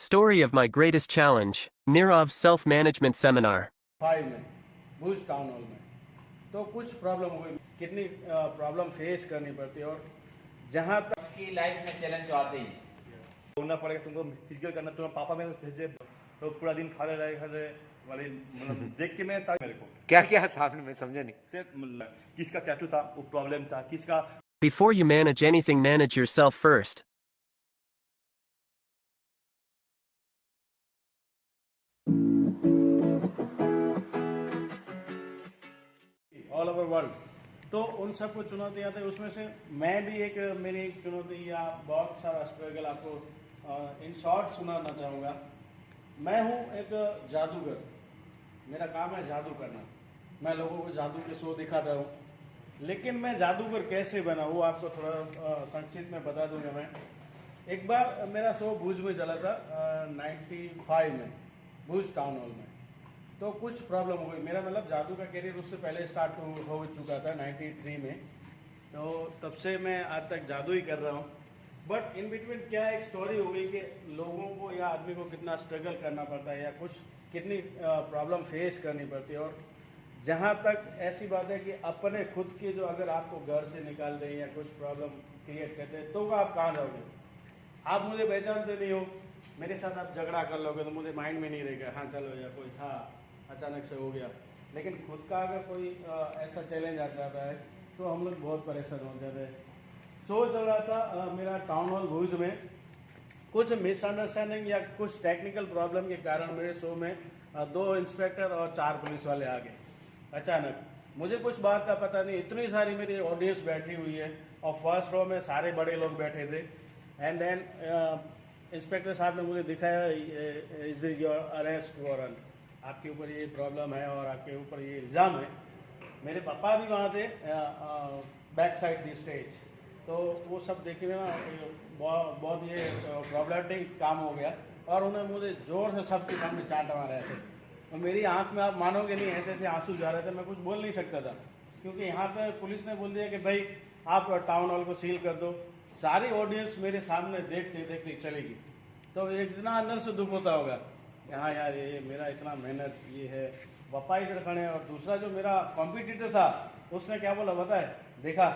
Story of my greatest challenge, Nirov's self-management seminar. 5 में भुज town hall में तो कुछ प्रॉब्लम हुई, कितनी प्रॉब्लम फेस करनी पड़ती है। और जहाँ तक की लाइफ में चैलेंज तो आते ही बोलना पड़ेगा तुमको, फिजिकल करना। तुम्हारे पापा में भेजे तो पूरा दिन खा रहे वाले मतलब देख के मैं मेरे को क्या क्या सामने में समझा नहीं। सिर्फ किसका टैटू था वो प्रॉब्लम था, किसका। Before you manage anything, manage yourself first. All over world, तो उन सबको चुनौतियाँ आती है। उसमें से मैं भी एक मेरी एक चुनौती या बहुत सारा स्ट्रगल आपको इन शॉर्ट सुनाना चाहूँगा। मैं हूँ एक जादूगर, मेरा काम है जादू करना। मैं लोगों को जादू के शो दिखाता हूँ, लेकिन मैं जादूगर कैसे बना वो आपको थोड़ा संक्षिप्त में बता दूंगा। मैं एक बार मेरा शो भुज में चला था 95 में भुज टाउन हॉल में। तो कुछ प्रॉब्लम हुई, मेरा मतलब जादू का करियर उससे पहले स्टार्ट हो चुका था 93 में। तो तब से मैं आज तक जादू ही कर रहा हूँ। बट इन बिटवीन क्या एक स्टोरी हो गई कि लोगों को या आदमी को कितना स्ट्रगल करना पड़ता है या कुछ कितनी प्रॉब्लम फेस करनी पड़ती है। और जहाँ तक ऐसी बात है कि अपने खुद की जो अगर आपको घर से निकाल दें या कुछ प्रॉब्लम क्रिएट करते हैं तो आप कहाँ जाओगे। आप मुझे पहचानते नहीं हो, मेरे साथ आप झगड़ा कर लोगे तो मुझे माइंड में नहीं रहेगा, हाँ चलो या कोई था अचानक से हो गया। लेकिन खुद का अगर कोई ऐसा चैलेंज आ जाता है तो हम लोग बहुत परेशान हो जाते हैं। शो चल रहा था मेरा टाउन हॉल भुज में, कुछ मिसअंडरस्टैंडिंग या कुछ टेक्निकल प्रॉब्लम के कारण मेरे शो में 2 इंस्पेक्टर और 4 पुलिस वाले आ गए अचानक। मुझे कुछ बात का पता नहीं, इतनी सारी मेरी ऑडियंस बैठी हुई है और फर्स्ट रो में सारे बड़े लोग बैठे थे। एंड देन इंस्पेक्टर साहब ने मुझे दिखाया, is this your arrest warrant, आपके ऊपर ये प्रॉब्लम है और आपके ऊपर ये इल्ज़ाम है। मेरे पापा भी वहाँ थे बैक साइड दी स्टेज, तो वो सब देखने में बहुत ये प्रॉब्लमेटिक काम हो गया। और उन्होंने मुझे ज़ोर से सबके सामने चाट मारा ऐसे, और मेरी आंख में आप मानोगे नहीं ऐसे ऐसे आंसू जा रहे थे। मैं कुछ बोल नहीं सकता था क्योंकि यहाँ पे पुलिस ने बोल दिया कि भाई आप टाउन हॉल को सील कर दो। सारी ऑडियंस मेरे सामने देखते देखते चलेगी, तो एक इतना अंदर से दुख होता होगा कि हाँ यार ये मेरा इतना मेहनत ये है। पापा इधर खड़े हैं और दूसरा जो मेरा कॉम्पिटिटर था उसने क्या बोला पता है, देखा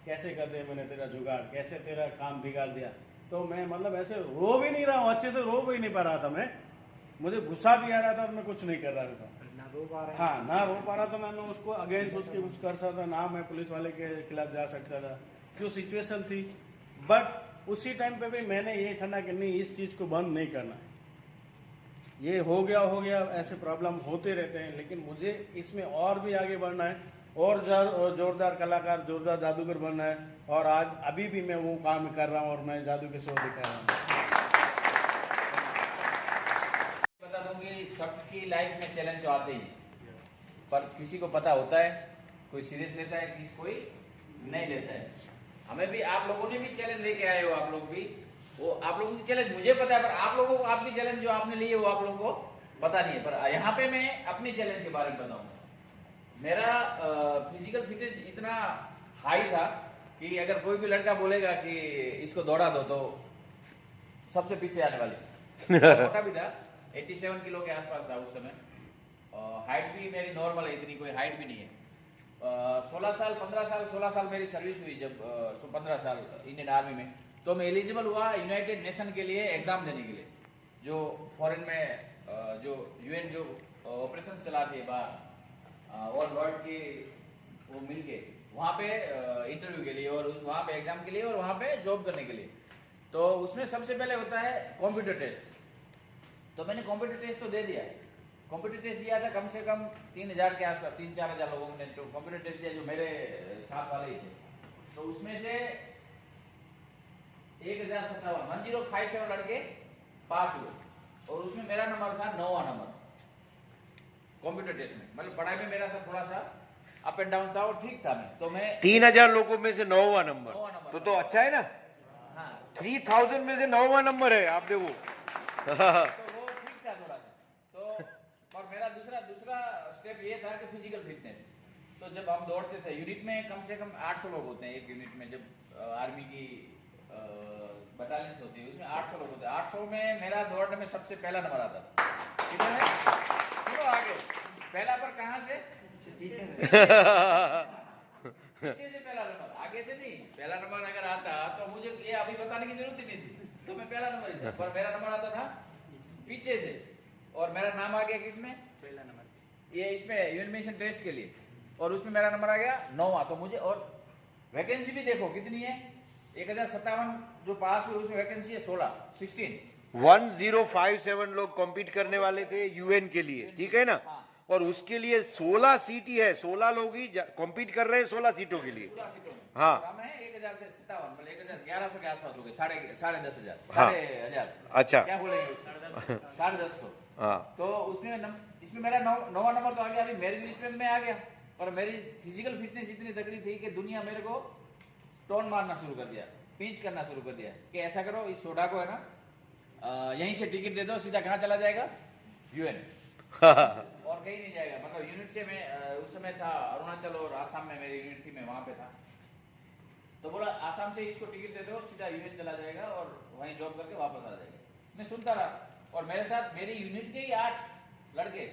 कैसे कर दिया मैंने तेरा जुगाड़, कैसे तेरा काम बिगाड़ दिया। तो मैं मतलब ऐसे रो भी नहीं रहा हूँ, अच्छे से रो भी नहीं पा रहा था मैं, मुझे गुस्सा भी आ रहा था और मैं कुछ नहीं कर रहा था। हाँ ना रो पा रहा था, मैं उसको अगेंस्ट उसके कुछ कर सकता ना, मैं पुलिस वाले के खिलाफ जा सकता था, जो सिचुएशन थी। बट उसी टाइम पे भी मैंने ये ठंडा कि नहीं, इस चीज़ को बंद नहीं करना है। ये हो गया, ऐसे प्रॉब्लम होते रहते हैं, लेकिन मुझे इसमें और भी आगे बढ़ना है और जोरदार कलाकार, जोरदार जादूगर बनना है। और आज अभी भी मैं वो काम कर रहा हूँ और मैं जादू के शो दिखा रहा हूँ। बता दूंगी, सबकी लाइफ में चैलेंज तो आते ही, पर किसी को पता होता है, कोई सीरियस लेता है, किसी कोई नहीं लेता है। हमें भी, आप लोगों ने भी चैलेंज लेके आए हो, आप लोग भी, वो आप लोगों की चैलेंज मुझे पता है, पर आप लोगों को आपकी चैलेंज जो आपने ली है वो आप लोगों को पता नहीं है। पर यहाँ पे मैं अपनी चैलेंज के बारे में बताऊंगा। मेरा फिजिकल फिटनेस इतना हाई था कि अगर कोई भी लड़का बोलेगा कि इसको दौड़ा दो तो सबसे पीछे आने वाले। मोटा भी था, 87 किलो के आसपास था उस समय। हाइट भी मेरी नॉर्मल है, इतनी कोई हाइट भी नहीं है। 16 साल मेरी सर्विस हुई। जब 15 साल इंडियन आर्मी में, तो मैं एलिजिबल हुआ यूनाइटेड नेशन के लिए एग्जाम देने के लिए, जो फॉरेन में जो यूएन जो ऑपरेशन चलाती है बाहर और वर्ल्ड के वो मिलके वहाँ पे इंटरव्यू के लिए और वहाँ पे एग्जाम के लिए और वहाँ पे जॉब करने के लिए। तो उसमें सबसे पहले होता है कंप्यूटर टेस्ट। तो मैंने कंप्यूटर टेस्ट तो दे दिया। कंप्यूटर टेस्ट दिया था, कम से कम 3000 के आसपास, 3-4 हज़ार लोगों ने तो कंप्यूटर टेस्ट दिया जो मेरे साथ वाले ही थे। तो उसमें से 1057 लड़के पास हुए और उसमें मेरा नंबर था 9वां नंबर कंप्यूटर टेस्ट में। मतलब पढ़ाई में मेरा सा थोड़ा सा अप एंड डाउन था और ठीक था। मैं तो मैं 3000 लोगों में से 9वां नंबर, तो अच्छा है ना। हाँ, 3000 में से 9वां नंबर है, आप देखो। तो वो ठीक था थोड़ा सा। तो और मेरा दूसरा स्टेप ये था कि फिजिकल फिटनेस। तो जब हम दौड़ते थे यूनिट में, कम से कम 800 लोग होते हैं एक यूनिट में। जब आर्मी की बटालियंस होती है, उसमें 800 लोग होते हैं। 800 में मेरा दौड़ने में सबसे पहला नंबर आता था। कितना है? सुनो आगे, पहला पर कहाँ से? पीछे से पहला नंबर, आगे से नहीं। पहला नंबर अगर आता तो मुझे ये अभी बताने की जरूरत ही नहीं थी, तो मैं पहला नंबर ही था। पर मेरा नंबर आता था पीछे से, और मेरा नाम आ गया किसमें? पहला नंबर, ये इसमें यूनिमेशन टेस्ट के लिए, और उसमें मेरा नंबर आ गया 9वां। तो मुझे, और वैकेंसी भी देखो कितनी है, 1057 जो पास हुए उसमें वैकेंसी है 16। 1057 लोग कॉम्पीट करने वाले थे यूएन के लिए, ठीक है ना? और उसके लिए 16 सीट ही है, 16 लोग ही कॉम्पीट कर रहे हैं 16 सीटों के लिए। 16 सीटों में। हाँ। और हम हैं 1057, मतलब 1100 के आसपास हो गए, 10,500, हाँ। 10,500। अच्छा। क्या बोलेंगे? 150। हाँ। तो उसमें इसमें मेरा 9वां नंबर तो आ गया। अभी मेरी लिस्ट में मैं आ गया, पर मेरी फिजिकल फिटनेस इतनी तगड़ी थी कि दुनिया मेरे को टोन मारना शुरू कर दिया, पिंच करना शुरू कर दिया कि ऐसा करो, इस सोडा को है ना यहीं से टिकट दे दो, सीधा कहाँ चला जाएगा? यूएन। और कहीं नहीं जाएगा। मतलब यूनिट से मैं उस समय था अरुणाचल और आसाम में, मेरी यूनिट थी, मैं वहां पे था। तो बोला आसाम से इसको टिकट दे दो, सीधा यूएन चला जाएगा और वहीं जॉब करके वापस आ जाएगा। मैं सुनता रहा, और मेरे साथ मेरी यूनिट के ही 8 लड़के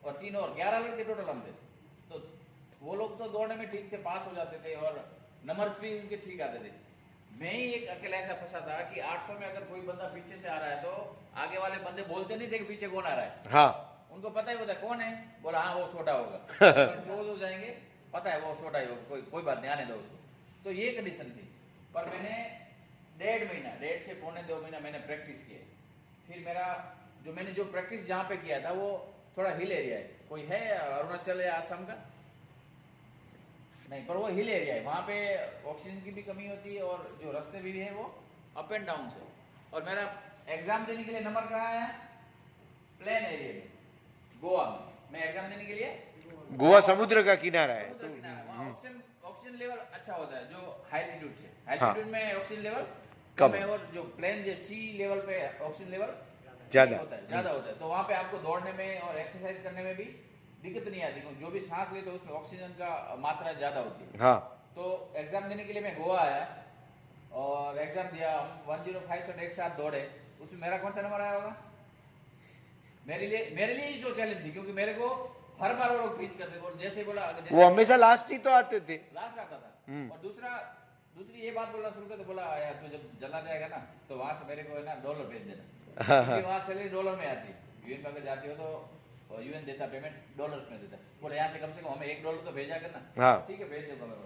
और 3 और 11 लड़के टोटल हम थे। तो वो लोग तो दौड़ने में ठीक थे, पास हो जाते थे, और नंबर्स भी उनके ठीक आते थे। मैं ही एक अकेला ऐसा फंसा था कि 800 में अगर कोई बंदा पीछे से आ रहा है तो आगे वाले बंदे बोलते नहीं थे कि पीछे कौन आ रहा है। हाँ। उनको पता ही होता है कौन है, बोला हाँ वो छोटा होगा। क्लोज हो जाएंगे, पता है वो छोटा ही होगा, कोई बात नहीं, आने दो उसको। तो ये कंडीशन थी। पर मैंने 1.5 महीना, 1.5 से पौने 2 महीना मैंने प्रैक्टिस किया। फिर मेरा मैंने जो प्रैक्टिस जहाँ पे किया था वो थोड़ा हिल एरिया है। कोई है अरुणाचल या आसाम का? नहीं, पर वो हिल एरिया है, वहाँ पे ऑक्सीजन की भी कमी होती है, और जो रास्ते भी है वो अप एंड डाउन से। और मेरा एग्जाम देने के लिए नंबर कहाँ आया? प्लेन एरिया में, गोवा में। मैं एग्जाम देने के लिए, गोवा समुद्र का किनारा है, समुद्र किनारा, वहाँ ऑक्सीजन लेवल अच्छा होता है, जो हाई एल्टीट्यूड से। हाई एल्टीट्यूड में ऑक्सीजन लेवल कम है, और जो प्लेन जो सी लेवल पे ऑक्सीजन लेवल ज्यादा होता है। तो वहाँ पे आपको दौड़ने में और एक्सरसाइज करने में भी दिक्कत नहीं आती, क्योंकि जो भी सांस लेते हो उसमें ऑक्सीजन का मात्रा ज्यादा होती है। हाँ। तो एग्जाम देने के लिए मैं गोवा आया और एग्जाम दिया। हम 105 एक साथ दौड़े। उसमें मेरा कौन सा नंबर आया होगा? मेरे लिए ही जो चैलेंज थी, क्योंकि मेरे को हर बार वो लोग पीच करते थे। जैसे बोला, वो हमेशा लास्ट ही तो आते थे, लास्ट आता था। और दूसरी ये बात बोलना शुरू कर, तो बोला यार तू जब चला जाएगा ना तो वहां से मेरे को है ना $1 भेज देना, क्योंकि वहां सैलरी $1 में आती। यूएन में अगर जाती हो तो यूएन देता पेमेंट $1 में देता। बोले यहाँ से कम हमें $1 तो भेजा करना। हाँ। ठीक है, भेज दूंगा मैं।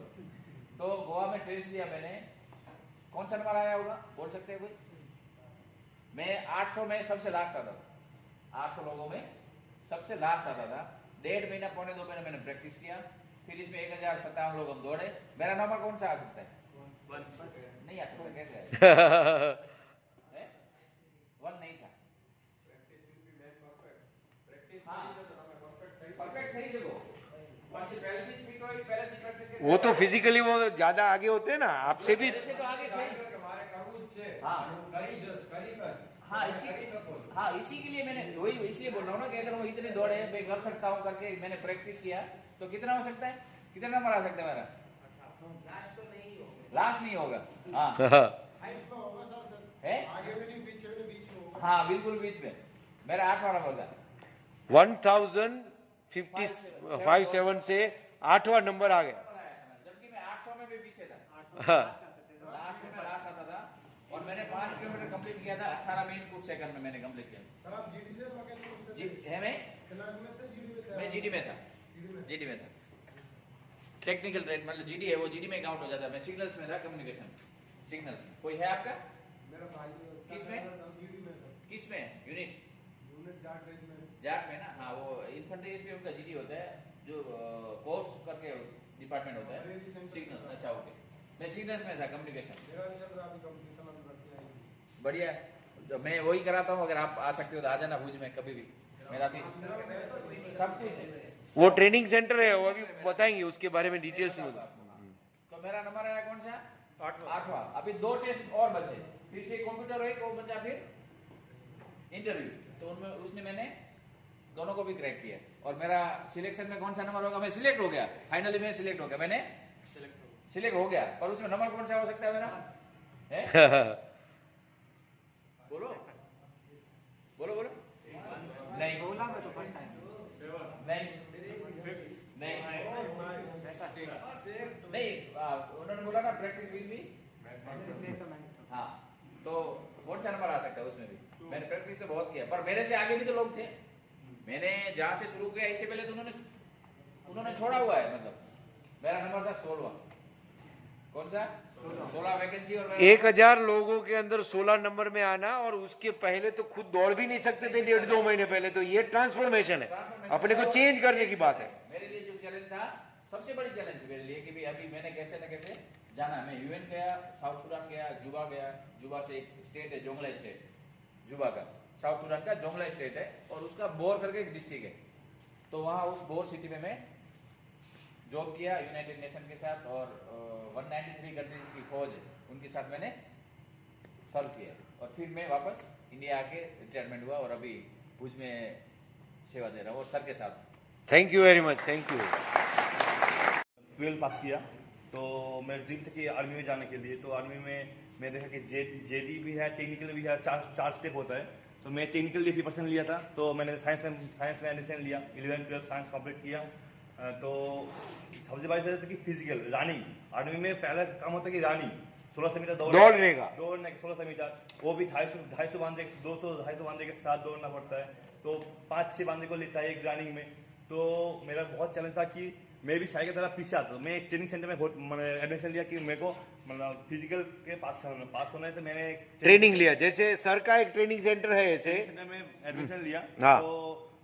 तो गोवा में टेस्ट दिया मैंने। कौन सा नंबर आया होगा, बोल सकते हैं कोई? मैं 800 में सबसे लास्ट आता था। 800 लोगों में सबसे लास्ट आता था। 1.5 महीना, पौने 2 महीने मैंने प्रैक्टिस किया। फिर इसमें 1057 लोग हम दौड़े। मेरा नंबर कौन सा आ सकता है? नहीं आ सकता, कैसे है? 1 नहीं था। परफेक्ट થઈ શકો, પણ જે પહેલેથી જ ફિટ હોય, પહેલેથી પ્રેક્ટિસ કરી, वो तो फिजिकली वो ज्यादा आगे होते हैं ना आपसे भी। ऐसे तो आगे थे। हाँ, इसी के लिए मैंने वही इसलिए बोल रहा हूँ ना कि अगर वो इतने दौड़े मैं कर सकता हूँ करके मैंने प्रैक्टिस किया, तो कितना हो सकता है? कितना नंबर आ सकता है मेरा? लास्ट नहीं होगा। हाँ है, हाँ बिल्कुल बीच में। मेरा 8वां नंबर था। 1057 से 8वां नंबर आ गया। जबकि मैं 800 में भी पीछे था। हाँ। लास्ट में लास्ट आता था। और मैंने 5 किलोमीटर कंप्लीट किया था 18 मिनट कुछ सेकंड में मैंने कंप्लीट किया। मैं जीडी में था। टेक्निकल ट्रेड, मतलब जीडी है वो जीडी में काउंट हो जाता है। मैं सिग्नल्स में था, कम्युनिकेशन सिग्नल्स। कोई है आपका? किसमें यूनिट? जाट में ना। हाँ, वो इन्फेंट्री इसमें उनका जीडी होता है, जो कोर्स करके डिपार्टमेंट होता है सिग्नल्स। अच्छा ओके, मैं सिग्नल्स में था, कम्युनिकेशन। बढ़िया, तो मैं वही कराता हूँ। अगर आप आ सकते हो तो आ जाना भुज में कभी भी। मेरा भी सब कुछ है। वो ट्रेनिंग सेंटर है, वो अभी बताएंगे उसके बारे में डिटेल्स में। तो मेरा नंबर आया कौन सा? 8वां। अभी 2 टेस्ट और बचे, फिर से कंप्यूटर एक और बचा, फिर इंटरव्यू। तो उनमें उसने मैंने दोनों को भी क्रैक किया। और मेरा सिलेक्शन में कौन सा नंबर होगा? मैं सिलेक्ट हो गया, फाइनली मैं सिलेक्ट हो गया। मैंने सिलेक्ट हो गया, पर उसमें नंबर कौन सा हो सकता है मेरा? बोलो बोलो बोलो। नहीं नहीं नहीं नहीं, उन्होंने बोला ना प्रैक्टिस विल बी। हाँ, तो कौन सा नंबर आ सकता है उसमें भी? मैंने प्रैक्टिस तो बहुत किया, पर मेरे से आगे भी तो लोग थे। मैंने जहाँ से शुरू किया इससे पहले तो उन्होंने छोड़ा हुआ है। मतलब मेरा नंबर था 16। कौन सा? 16 वैकेंसी। और 1000 लोगों के अंदर 16 नंबर में आना, और उसके पहले तो खुद दौड़ भी नहीं सकते थे 1.5-2 महीने पहले। तो ये ट्रांसफॉर्मेशन है, अपने को चेंज करने की बात है। मेरे लिए जो चैलेंज था, सबसे बड़ी चैलेंज थी मेरे लिए कि भाई अभी मैंने कैसे न कैसे जाना। मैं यूएन गया, साउथ सुडान गया, जुबा गया। जुबा से एक स्टेट है, जोंगला स्टेट, जुबा का, साउथ सुडान का जोंगला स्टेट है, और उसका बोर करके एक डिस्ट्रिक्ट है। तो वहाँ उस बोर सिटी में मैं जॉब किया यूनाइटेड नेशन के साथ, और 193 कंट्रीज की फौज है, उनके साथ मैंने सर्व किया। और फिर मैं वापस इंडिया आके रिटायरमेंट हुआ, और अभी भुज में सेवा दे रहा हूँ और सर के साथ। Thank you very much, thank you. 12 पास किया, तो मैं ड्रीम था कि आर्मी में जाने के लिए। तो आर्मी में मैं देखा कि जेडी भी है, टेक्निकल भी है, चार स्टेप होता है। तो मैं टेक्निकल 80% लिया था, तो मैंने साइंस में एडमिशन लिया, 11-12 साइंस कंप्लीट किया। तो सबसे बड़ी बात था कि फिजिकल रनिंग, आर्मी में पहला काम होता है कि रनिंग, 1600 मीटर दौड़ने का 1600 मीटर, वो भी 250 बांधे, 200-250 बांधे के साथ दौड़ना पड़ता है। तो 5-6 बांधे को लेता है एक रनिंग में। तो मेरा बहुत चैलेंज था कि मैं भी साई की तरह पीछे आता हूँ। मैं एक ट्रेनिंग सेंटर में मैंने एडमिशन लिया कि मेरे को मतलब फिजिकल के पास होना है। तो मैंने ट्रेनिंग लिया, जैसे सर का एक ट्रेनिंग सेंटर है ऐसे सेंटर में एडमिशन लिया। हाँ। तो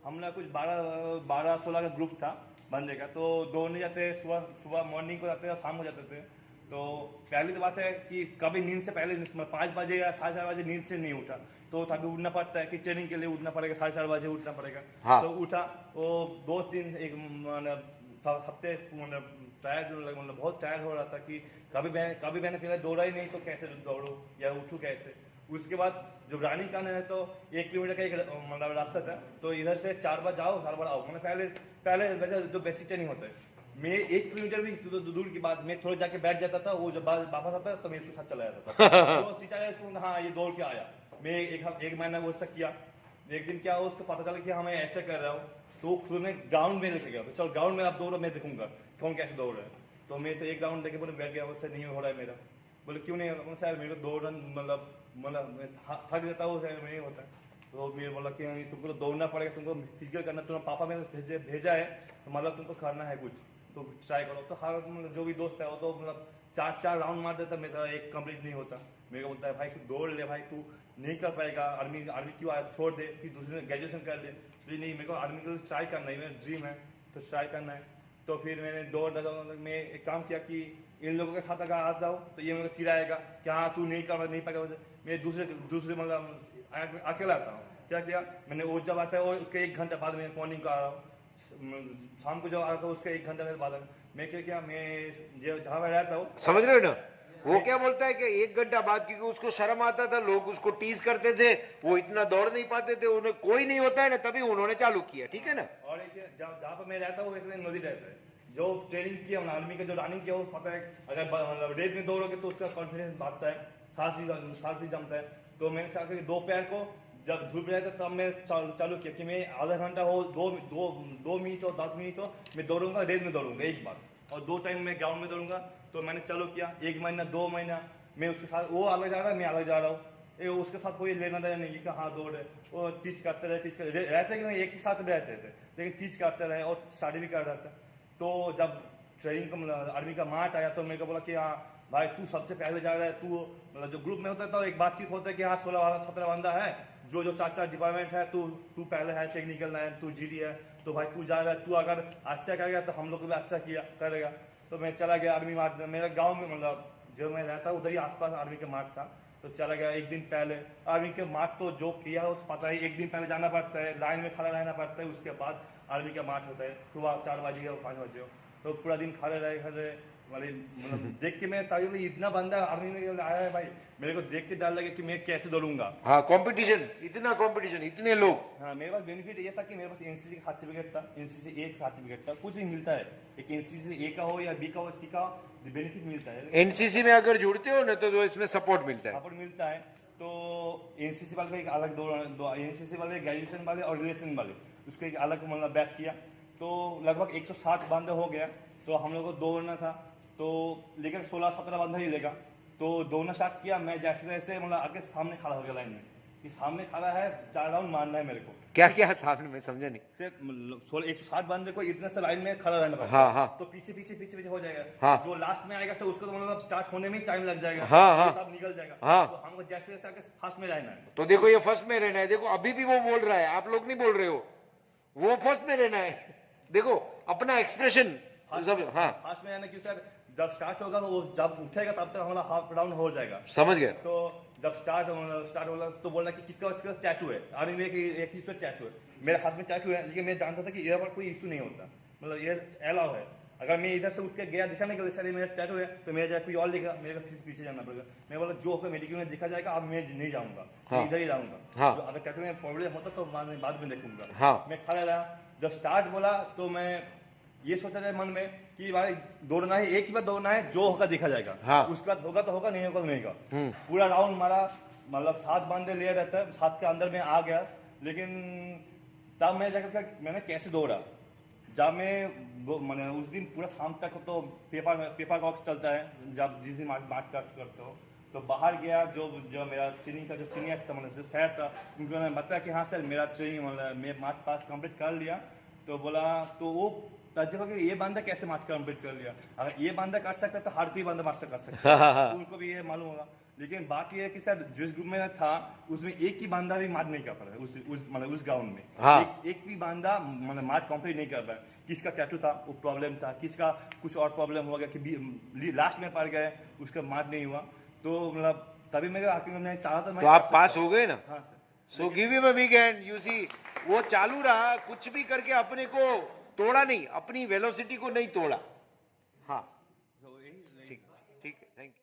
हमने कुछ 12-16 का ग्रुप था बंदे का। तो दौड़ने जाते, सुबह मॉर्निंग को जाते और शाम को जाते थे। तो पहली तो बात है कि कभी नींद से पहले 5 बजे या 4:30 बजे नींद से नहीं उठा, तो तभी उठना पड़ता है कि ट्रेनिंग के लिए उठना पड़ेगा, 4:30 बजे उठना पड़ेगा। हाँ। तो उठा, वो 2-3 एक हफ्ते टायर्ड, मतलब बहुत टायर्ड हो रहा था कि कभी मैंने पहले दौड़ा ही नहीं, तो कैसे दौड़ूं या उठूं कैसे। उसके बाद जो रनिंग करना है, तो 1 किलोमीटर का एक मतलब रास्ता था। तो इधर से 4 बार जाओ, 4 बार आओ। मतलब पहले वैसे जो बेसिक ट्रेनिंग होता है, मैं 1 किलोमीटर भी दूर की बात, मैं थोड़ा जाके बैठ जाता था। वो जब वापस आता तो मैं उसके साथ चला जाता था। तो टीचर है उसको, हाँ ये दौड़ के आया। मैं एक महीना वो सब किया। एक दिन क्या हुआ, उसको पता चला कि हाँ मैं ऐसे कर रहा हूँ। तो खुद में ग्राउंड में लेके गया, चल ग्राउंड में आप दौड़ो, मैं देखूंगा कौन कैसे दौड़ रहा है। तो मैं तो एक राउंड देखे बोले बैठ गया, उससे नहीं हो रहा है मेरा। बोले क्यों नहीं हो रहा? सर मेरे को दौड़ना मतलब थक जाता हूँ, नहीं होता। तो मैं बोला कि तुमको तो दौड़ना पड़ेगा, तुमको फिजिकल करना, तुम्हारे पापा ने भेजा है, तो मतलब तुमको करना है कुछ, तो ट्राई करो। तो हर मतलब जो भी दोस्त है वो तो मतलब 4 राउंड मार देता, मेरा एक कंप्लीट नहीं होता। मेरे को बोलता है भाई तू दौड़ ले, भाई तू नहीं कर पाएगा, आर्मी क्यों आया, छोड़ दे, फिर दूसरे ग्रेजुएशन कर ले। तो नहीं, मेरे को आर्मी के लिए ट्राई करना है, मेरा ड्रीम है, तो ट्राई करना है। तो फिर मैंने दौड़ डाला। मैं एक काम किया कि इन लोगों के साथ अगर आ जाओ तो ये मेरे को चिढ़ाएगा कि हाँ तू नहीं पाएगा। मैं दूसरे मतलब अकेला आता हूँ। क्या किया मैंने, वो जब आता है वो उसके 1 घंटा बाद मैं मॉर्निंग को आ रहा हूँ, शाम को जब आ रहा था उसके 1 घंटा बाद मैं क्या किया, मैं जहाँ मैं रहता हूँ, समझ रहे हो ना, वो क्या बोलता है कि 1 घंटा बाद, क्योंकि उसको शर्म आता था, लोग उसको टीज करते थे, वो इतना दौड़ नहीं पाते थे, उन्हें कोई नहीं होता है ना, तभी उन्होंने चालू किया। ठीक है ना। और एक जहाँ पर मैं रहता हूँ एक नदी रहता है, जो ट्रेनिंग किया आर्मी का, जो रनिंग किया वो पता है, अगर रेत में दौड़ोगे तो उसका कॉन्फिडेंस बढ़ता है, सांस भी जमता है। तो मैंने क्या किया, दोपहर को जब धूप रहता तब मैं चालू किया कि मैं आधा घंटा हो, 2 मिनट हो, 10 मिनट हो, मैं दौड़ूंगा, रेत में दौड़ूंगा एक बार, और 2 टाइम मैं ग्राउंड में दौड़ूंगा। तो मैंने चालू किया 1 महीना 2 महीना, मैं उसके साथ, वो अलग जा रहा है, मैं अलग जा रहा हूँ। उसके साथ कोई लेना देना नहीं कि हाँ दौड़ है, वो टीच करते रहते कि नहीं, एक ही साथ में रहते थे, लेकिन टीच करते रहे और स्टडी भी कर रहा था। तो जब ट्रेनिंग का आर्मी का मार्ट आया तो मेरे को बोला कि हाँ भाई तू सबसे पहले जा रहा है, तू मतलब जो ग्रुप में होता है तो एक बातचीत होता है कि हाँ 16-17 बंदा है, जो 4 डिपार्टमेंट है, तू पहले है, टेक्निकल लाइन, तू जीडी है, तो भाई तू जा रहा है, तू अगर अच्छा करेगा तो हम लोग भी अच्छा करेगा। तो मैं चला गया आर्मी मार्ट, मेरा गाँव में मतलब जो मैं रहता उधर ही आसपास आर्मी का मार्ट था। तो चला गया 1 दिन पहले आर्मी के मार्ट, तो जो किया हो पता है, 1 दिन पहले जाना पड़ता है, लाइन में खड़ा रहना पड़ता है, उसके बाद आर्मी का मार्ट होता है, सुबह 4 बजे हो 5 बजे हो। तो पूरा दिन खड़े रहे वाले मतलब देख के मैं तभी भी इतना बंदा आर्मी में आया है भाई, मेरे को देख के डर लगे कि मैं कैसे दौड़ूंगा। हाँ, कंपटीशन, इतना कंपटीशन, इतने लोग। हाँ, मेरे पास बेनिफिट ये था कि मेरे पास एनसीसी का सर्टिफिकेट था, एनसीसी ए का सर्टिफिकेट था, कुछ भी मिलता है, एक एनसीसी ए का हो या बी का हो, सी का बेनिफिट मिलता है। एनसीसी में अगर जुड़ते हो ना तो इसमें सपोर्ट मिलता है। सपोर्ट मिलता है। तो एनसीसी वाले का एक अलग दो एनसीसी वाले, ग्रेजुएशन वाले और रिलेशन वाले, उसको एक अलग मतलब बैच किया। तो लगभग 160 बंदे हो गया। तो हम लोग को दौड़ना था, तो लेकर 16-17 बंदा ही लेगा। तो दौड़ना स्टार्ट किया। मैं जैसे जैसे मतलब आगे सामने खड़ा हो गया लाइन में, कि सामने खड़ा है, 4 राउंड मारना है मेरे को। क्या क्या सामने में समझा नहीं। सिर्फ 160 बंदे को इतने से लाइन में खड़ा रहना पड़ेगा। हाँ, हाँ। तो पीछे पीछे पीछे पीछे हो जाएगा। हाँ। जो लास्ट में आएगा तो उसको तो मतलब स्टार्ट होने में ही टाइम लग जाएगा। हाँ, हाँ। तब निकल जाएगा। हाँ। तो हमको जैसे जैसे आगे फर्स्ट में रहना है। तो देखो ये फर्स्ट में रहना है। देखो अभी भी वो बोल रहा है, आप लोग नहीं बोल रहे हो, वो फर्स्ट में रहना है। देखो अपना एक्सप्रेशन सब। हाँ, फास्ट में है ना कि सर जब स्टार्ट होगा वो जब उठेगा तब तक हमारा हाफ राउंड हो जाएगा। समझ गया। तो जब स्टार्ट होगा तो बोलना कि किसका टैटू है। आर्मी में एक ही टैटू है, मेरे हाथ में टैटू है, लेकिन मैं जानता था कि ये पर कोई इशू नहीं होता, मतलब ये अलाउ है। अगर मैं इधर से उठ के गया दिखाने के लिए सर मेरा टैटू है, तो मेरा जाए कोई और लेगा, मेरे को पीछे जाना पड़ेगा। मैं बोला जो होगा मेडिकल में दिखा जाएगा, अब मैं नहीं जाऊंगा। हाँ। इधर ही रहूंगा। हाँ। तो अगर टैटू में प्रॉब्लम होता तो बाद में देखूंगा। हाँ। मैं खड़ा रहा। जब स्टार्ट बोला तो मैं ये सोचा रहा मन में कि भाई दौड़ना है, एक ही बार दौड़ना है, जो होगा देखा जाएगा। हाँ। उसके बाद होगा तो होगा, नहीं होगा तो नहीं होगा। पूरा राउंड मारा, मतलब 7 बंदे ले रहता है, 7 के अंदर में आ गया। लेकिन तब मैं जाकर मैंने कैसे दौड़ा, जब मैं मैंने उस दिन पूरा शाम तक तो पेपर वर्क चलता है, जब जिस दिन मार्च करते हो तो बाहर गया। जो मेरा ट्रेनिंग का जो सीनियर था, मतलब जो सर था, उनको मैंने बताया कि हाँ सर मेरा ट्रेनिंग मतलब मैं मार्च पास कंप्लीट कर लिया। तो बोला, तो वो तजुर्बा कि ये बंदा कैसे मार्च कंप्लीट कर लिया, अगर ये बंदा कर सकता है तो हर कोई बंदा मार्च कर सकता है। तो उनको भी ये मालूम होगा। लेकिन बात ये है कि सर जिस ग्रुप में था उसमें एक ही बंदा भी मार्च नहीं कर पा रहा है, उस ग्राउंड में। हाँ। एक भी बंदा मतलब मार्च कंप्लीट नहीं कर पाया। किसका टैटू था वो प्रॉब्लम था, किसका कुछ और प्रॉब्लम हो गया कि लास्ट में पड़ गए, उसका मार्च नहीं हुआ। तो मतलब तभी मैं चाहा था। तो आप पास हो गए ना। हाँ sir. So give him a big hand. You see वो चालू रहा, कुछ भी करके अपने को तोड़ा नहीं, अपनी वेलोसिटी को नहीं तोड़ा। हाँ, ठीक ठीक है, थैंक यू।